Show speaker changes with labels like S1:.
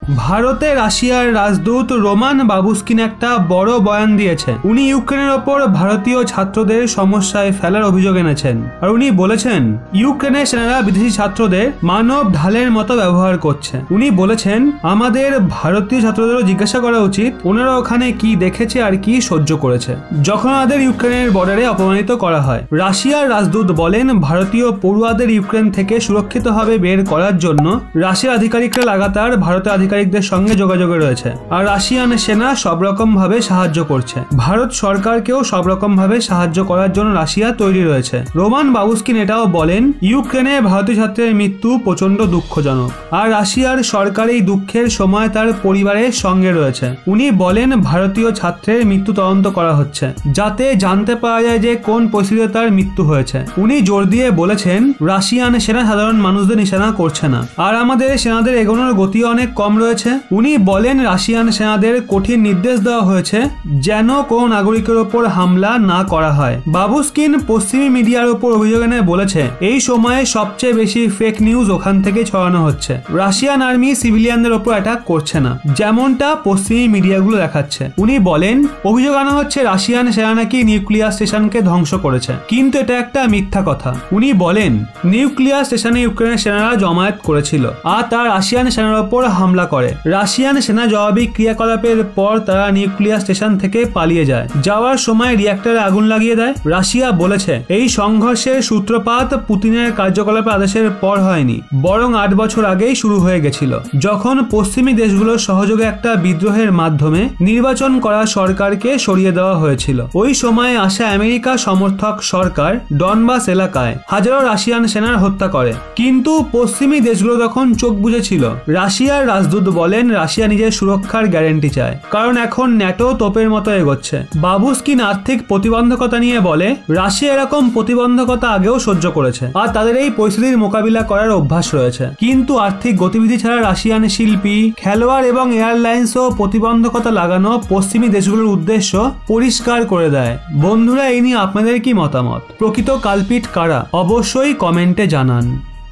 S1: ভারতে রাশিয়ার রাজদূত রোমান বাবুস্কিন একটা বড় বয়ান দিয়েছেন। উনি ইউক্রেনের ওপর ভারতীয় ছাত্রদের সমস্যায় ফেলার অভিযোগ এনেছেন। আর উনি বলেছেন ইউক্রেনের সেনারা বিদেশি ছাত্রদের মানব ঢালের মতো ব্যবহার করছে। উনি বলেছেন আমাদের ভারতীয় ছাত্রদেরও জিজ্ঞাসা করা উচিত ওনারা ওখানে কি দেখেছে আর কি সহ্য করেছে যখন ওনাদের ইউক্রেনের বর্ডারে অপমানিত করা হয়। রাশিয়ার রাজদূত বলেন ভারতীয় পড়ুয়াদের ইউক্রেন থেকে সুরক্ষিতভাবে বের করার জন্য রাশিয়ার আধিকারিকরা লাগাতার ভারতের আধিকারিকদের সঙ্গে যোগাযোগে রয়েছে আর রাশিয়ান সেনা সব রকম ভাবে সাহায্য করছে। ভারত সরকারকেও সব রকম ভাবে সাহায্য করার জন্য রাশিয়া তৈরি রয়েছে। রোমান বাবুস্কিন এটাও বলেন ইউক্রেনে ভারতীয় ছাত্রের মৃত্যু প্রচন্ড দুঃখজনক আর রাশিয়ার সরকার এই দুঃখের সময় তার পরিবারের সঙ্গে রয়েছে। উনি বলেন ভারতীয় ছাত্রের মৃত্যু তদন্ত করা হচ্ছে যাতে জানতে পারা যায় যে কোন পরিস্থিতিতে তার মৃত্যু হয়েছে। উনি জোর দিয়ে বলেছেন রাশিয়ান সেনা সাধারণ মানুষদের নিশানা করছে না আর আমাদের সেনাদের এগোনোর গতি অনেক কম রয়েছে। উনি বলেন রাশিয়ান সেনাদের কঠিন নির্দেশ দেওয়া হয়েছে যেন কোন নাগরিকের ওপর হামলা না করা হয়। বাবুস্কিন পশ্চিমী মিডিয়ার ওপর অভিযোগ এনে বলেছে এই সময়ে সবচেয়ে বেশি ফেক নিউজ ওখান থেকে ছড়ানো হচ্ছে। রাশিয়ান আর্মি সিভিলিয়ানদের ওপর অ্যাটাক করছে না যেমনটা পশ্চিমী মিডিয়াগুলো দেখাচ্ছে। উনি বলেন অভিযোগ আনা হচ্ছে রাশিয়ান সেনা নাকি নিউক্লিয়ার স্টেশনকে ধ্বংস করেছে কিন্তু এটা একটা মিথ্যা কথা। উনি বলেন নিউক্লিয়ার স্টেশনে ইউক্রেনের সেনারা জমায়েত করেছিল আর তারা রাশিয়ান সেনার ওপর হামলা করে। রাশিয়ান সেনা জবাবি ক্রিয়াকলাপের পর তারা নিউক্লিয়ার স্টেশন থেকে পালিয়ে যায়। যাওয়ার সময় রিঅ্যাক্টরে আগুন লাগিয়ে দেয়। রাশিয়া বলেছে এই সংঘর্ষের সূত্রপাত পুতিনের কার্যকলাপের আদেশের পর হয়নি বরং 8 বছর আগেই শুরু হয়ে গেছিল যখন পশ্চিমী দেশগুলোর সহযোগে একটা বিদ্রোহের মাধ্যমে নির্বাচন করা সরকারকে সরিয়ে দেওয়া হয়েছিল। ওই সময়ে আসা আমেরিকা সমর্থক সরকার ডনবাস এলাকায় হাজারো রাশিয়ান সেনার হত্যা করে কিন্তু পশ্চিমী দেশগুলো তখন চোখ বুজেছিল। রাশিয়ার রাজদূত বলেন রাশিয়া নিজের সুরক্ষার গ্যারান্টি চায় কারণ এখন ন্যাটো তোপের মতো এগোচ্ছে। বাবুস্কিন আর্থিক প্রতিবন্ধকতা নিয়ে বলে রাশিয়া এরকম প্রতিবন্ধকতা আগেও সহ্য করেছে আর তাদের এই পরিস্থিতির মোকাবিলা করার অভ্যাস রয়েছে কিন্তু আর্থিক গতিবিধি ছাড়া রাশিয়ান শিল্পী খেলোয়াড় এবং এয়ারলাইন্সও প্রতিবন্ধকতা লাগানো পশ্চিমী দেশগুলোর উদ্দেশ্য পরিষ্কার করে দেয়। বন্ধুরা এই নিয়ে আপনাদের কি মতামত? প্রকৃত কালপিট কারা অবশ্যই কমেন্টে জানান।